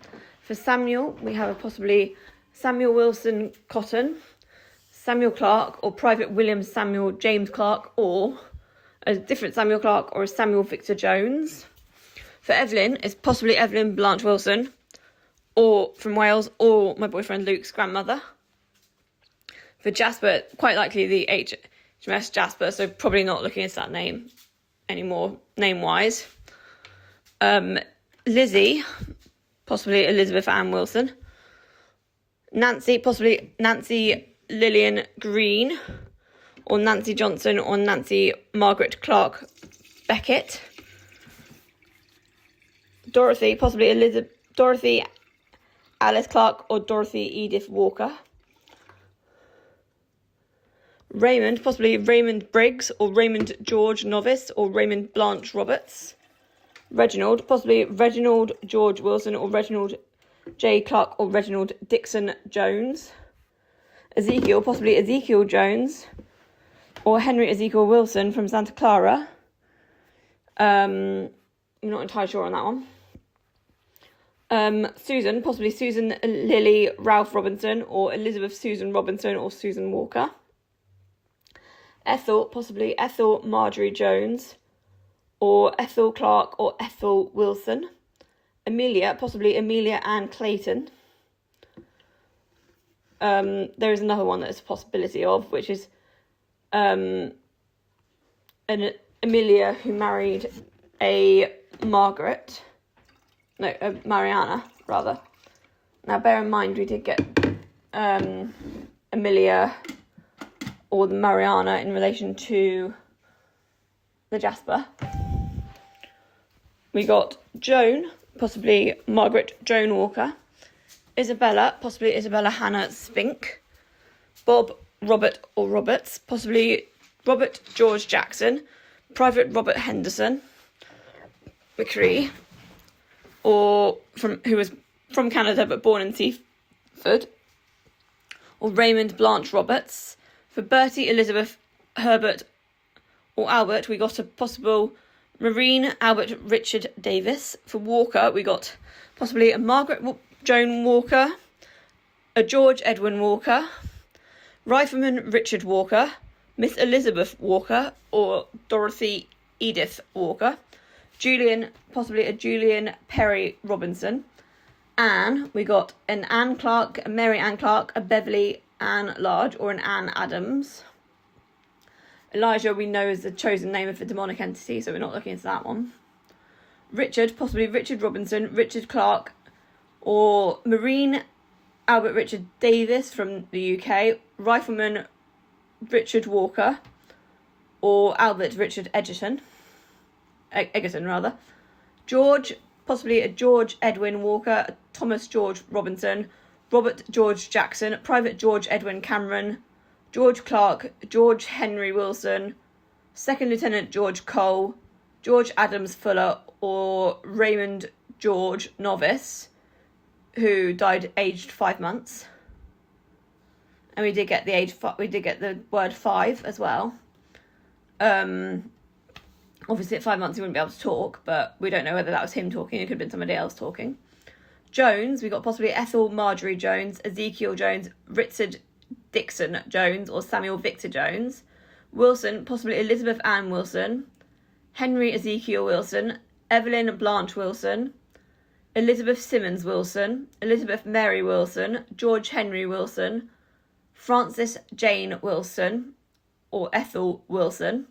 For Samuel, we have possibly Samuel Wilson Cotton, Samuel Clark, or Private William Samuel James Clark, or a different Samuel Clark, or a Samuel Victor Jones. For Evelyn, it's possibly Evelyn Blanche Wilson, or from Wales, or my boyfriend Luke's grandmother. For Jasper, quite likely the HMS Jasper, so probably not looking into that name anymore, name-wise. Lizzie, possibly Elizabeth Ann Wilson. Nancy, possibly Nancy Lillian Green, or Nancy Johnson, or Nancy Margaret Clark Beckett. Dorothy, possibly Dorothy Alice Clark, or Dorothy Edith Walker. Raymond, possibly Raymond Briggs, or Raymond George Novice, or Raymond Blanche Roberts. Reginald, possibly Reginald George Wilson, or Reginald J. Clark, or Reginald Dixon Jones. Ezekiel, possibly Ezekiel Jones, or Henry Ezekiel Wilson from Santa Clara. I'm not entirely sure on that one. Susan, possibly Susan Lily Ralph Robinson, or Elizabeth Susan Robinson, or Susan Walker. Ethel, possibly Ethel Marjorie Jones, or Ethel Clark, or Ethel Wilson. Amelia, possibly Amelia Ann Clayton. There is another one that is a possibility of, which is an Amelia who married a Mariana, rather. Now, bear in mind, we did get Amelia or the Mariana in relation to the Jasper. We got Joan, possibly Margaret Joan Walker. Isabella, possibly Isabella Hannah Spink. Bob Robert or Roberts, possibly Robert George Jackson. Private Robert Henderson McCree, or who was from Canada but born in Seaford. Or Raymond Blanche Roberts. For Bertie Elizabeth Herbert or Albert, we got a possible Marine Albert Richard Davis. For Walker, we got possibly a Margaret Joan Walker, a George Edwin Walker, Rifleman Richard Walker, Miss Elizabeth Walker, or Dorothy Edith Walker. Julian, possibly a Julian Perry Robinson. Anne, we got an Anne Clark, a Mary Ann Clark, a Beverly Ann Large, or an Anne Adams. Elijah, we know, is the chosen name of a demonic entity, so we're not looking into that one. Richard, possibly Richard Robinson, Richard Clark, or Marine Albert Richard Davis from the UK. Rifleman Richard Walker, or Albert Richard Egerton. George, possibly a George Edwin Walker, a Thomas George Robinson, Robert George Jackson, Private George Edwin Cameron, George Clark, George Henry Wilson, Second Lieutenant George Cole, George Adams Fuller, or Raymond George Novice, who died aged 5 months. And we did get the word 5 as well. Obviously at 5 months he wouldn't be able to talk, but we don't know whether that was him talking. It could have been somebody else talking. Jones, we got possibly Ethel Marjorie Jones, Ezekiel Jones, Richard Dixon Jones, or Samuel Victor Jones. Wilson, possibly Elizabeth Ann Wilson, Henry Ezekiel Wilson, Evelyn Blanche Wilson, Elizabeth Simmons Wilson, Elizabeth Mary Wilson, George Henry Wilson, Frances Jane Wilson, or Ethel Wilson.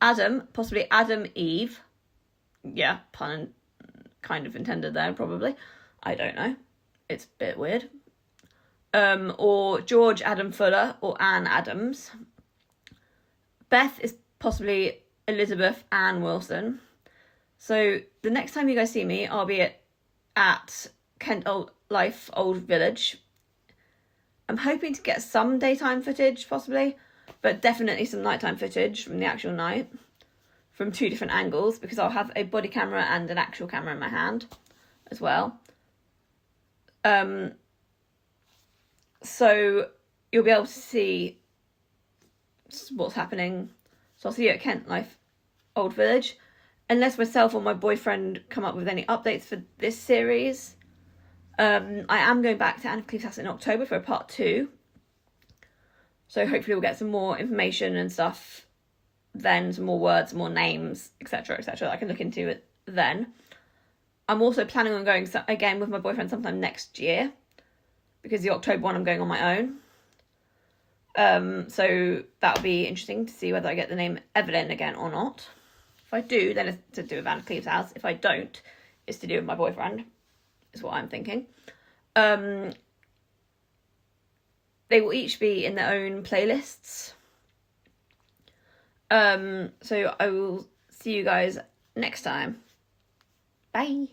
Adam, possibly Adam Eve. Yeah, pun kind of intended there, probably. I don't know. It's a bit weird. Or George Adam Fuller, or Anne Adams. Beth is possibly Elizabeth Ann Wilson. So the next time you guys see me, I'll be at Kent Life Old Village. I'm hoping to get some daytime footage, possibly, but definitely some nighttime footage from the actual night, from 2 different angles, because I'll have a body camera and an actual camera in my hand as well. So you'll be able to see what's happening. So I'll see you at Kent Life Old Village. Unless myself or my boyfriend come up with any updates for this series, I am going back to Anne of Cleves House in October for a part 2. So hopefully we'll get some more information and stuff then, some more words, more names, etc., etc. I can look into it then. I'm also planning on going again with my boyfriend sometime next year, because the October one I'm going on my own. So that'll be interesting to see whether I get the name Evelyn again or not. If I do, then it's to do with Anne of Cleves House. If I don't, it's to do with my boyfriend, is what I'm thinking. They will each be in their own playlists. So I will see you guys next time. Bye.